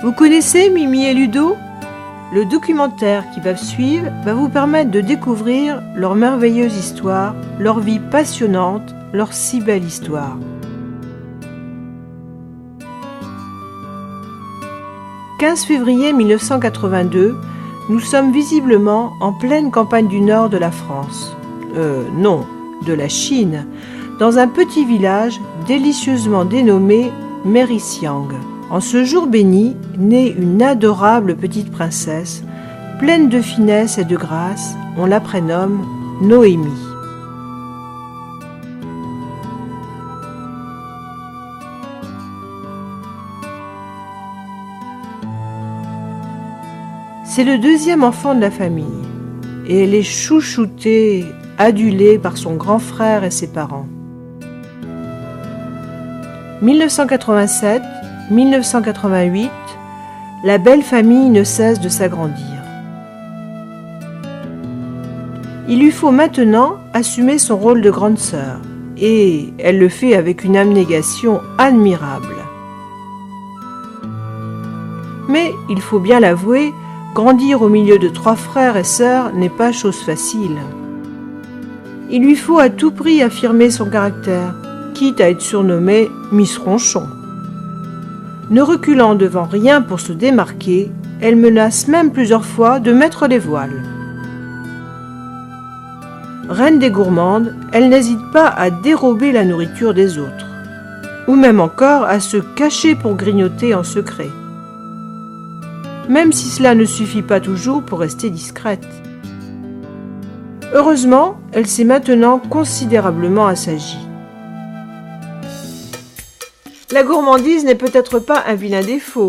Vous connaissez Mimi et Ludo ? Le documentaire qui va suivre va vous permettre de découvrir leur merveilleuse histoire, leur vie passionnante, leur si belle histoire. 15 février 1982, nous sommes visiblement en pleine campagne du nord de la France. Non, de la Chine, dans un petit village délicieusement dénommé Mérixiang. En ce jour béni, naît une adorable petite princesse, pleine de finesse et de grâce, on la prénomme Noémie. C'est le deuxième enfant de la famille, et elle est chouchoutée, adulée par son grand frère et ses parents. 1987-1988, la belle famille ne cesse de s'agrandir. Il lui faut maintenant assumer son rôle de grande sœur, et elle le fait avec une abnégation admirable. Mais, il faut bien l'avouer, grandir au milieu de 3 frères et sœurs n'est pas chose facile. Il lui faut à tout prix affirmer son caractère, quitte à être surnommée Miss Ronchon. Ne reculant devant rien pour se démarquer, elle menace même plusieurs fois de mettre les voiles. Reine des gourmandes, elle n'hésite pas à dérober la nourriture des autres, ou même encore à se cacher pour grignoter en secret. Même si cela ne suffit pas toujours pour rester discrète. Heureusement, elle s'est maintenant considérablement assagie. La gourmandise n'est peut-être pas un vilain défaut,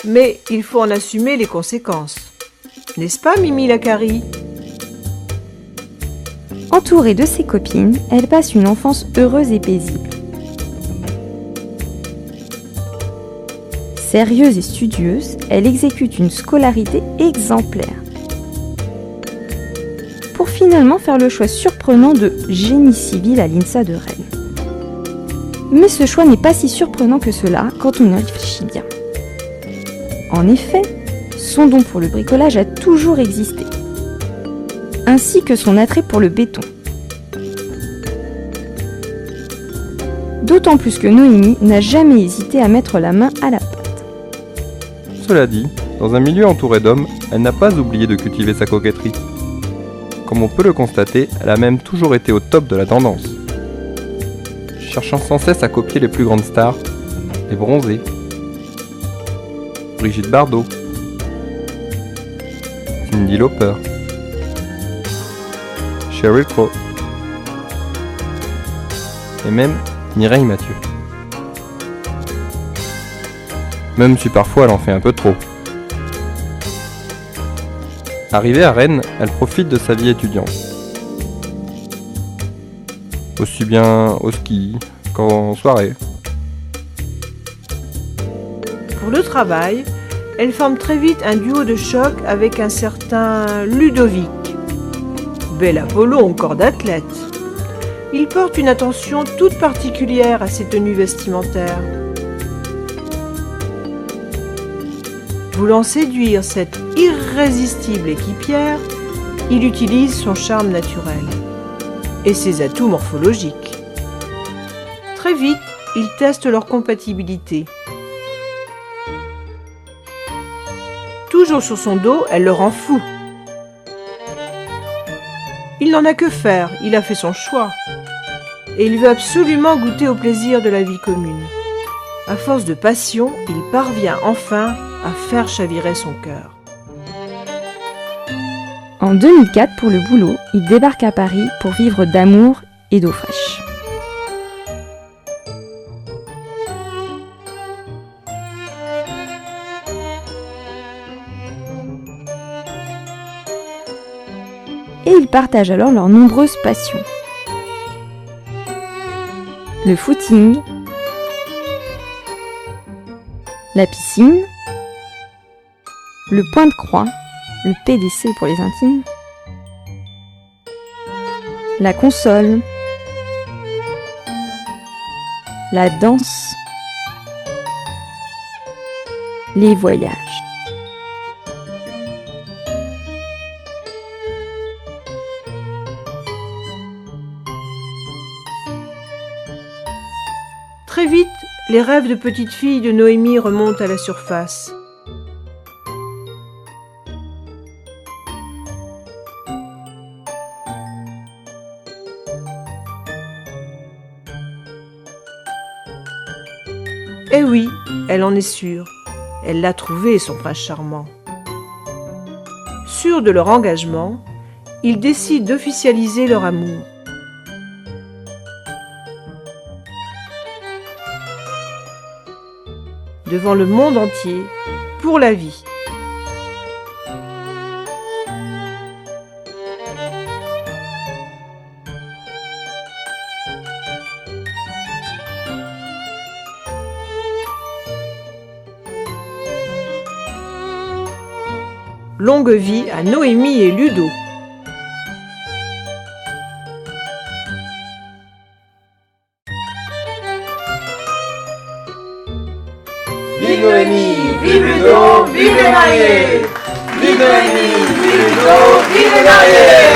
mais il faut en assumer les conséquences. N'est-ce pas, Mimi Lacari ? Entourée de ses copines, elle passe une enfance heureuse et paisible. Sérieuse et studieuse, elle exécute une scolarité exemplaire. Pour finalement faire le choix surprenant de génie civil à l'INSA de Rennes. Mais ce choix n'est pas si surprenant que cela quand on y réfléchit bien. En effet, son don pour le bricolage a toujours existé, ainsi que son attrait pour le béton. D'autant plus que Noémie n'a jamais hésité à mettre la main à la pâte. Cela dit, dans un milieu entouré d'hommes, elle n'a pas oublié de cultiver sa coquetterie. Comme on peut le constater, elle a même toujours été au top de la tendance. Cherchant sans cesse à copier les plus grandes stars, les bronzés, Brigitte Bardot, Cyndi Lauper, Sheryl Crow, et même Mireille Mathieu. Même si parfois elle en fait un peu trop. Arrivée à Rennes, elle profite de sa vie étudiante. Aussi bien au ski qu'en soirée. Pour le travail, elle forme très vite un duo de choc avec un certain Ludovic. Bel Apollon, corps d'athlète. Il porte une attention toute particulière à ses tenues vestimentaires. Voulant séduire cette irrésistible équipière, il utilise son charme naturel et ses atouts morphologiques. Très vite, ils testent leur compatibilité. Toujours sur son dos, elle le rend fou. Il n'en a que faire, il a fait son choix. Et il veut absolument goûter au plaisir de la vie commune. À force de passion, il parvient enfin à faire chavirer son cœur. En 2004, pour le boulot, il débarque à Paris pour vivre d'amour et d'eau fraîche. Et ils partagent alors leurs nombreuses passions. Le footing, la piscine, le point de croix, le PDC pour les intimes, la console, la danse, les voyages. Très vite, les rêves de petite fille de Noémie remontent à la surface. Eh oui, elle en est sûre. Elle l'a trouvé, son prince charmant. Sûrs de leur engagement, ils décident d'officialiser leur amour. Devant le monde entier, pour la vie. Longue vie à Noémie et Ludo. Vive Noémie, vive Ludo, vive les mariés! Vive Noémie, vive Ludo, vive les mariés!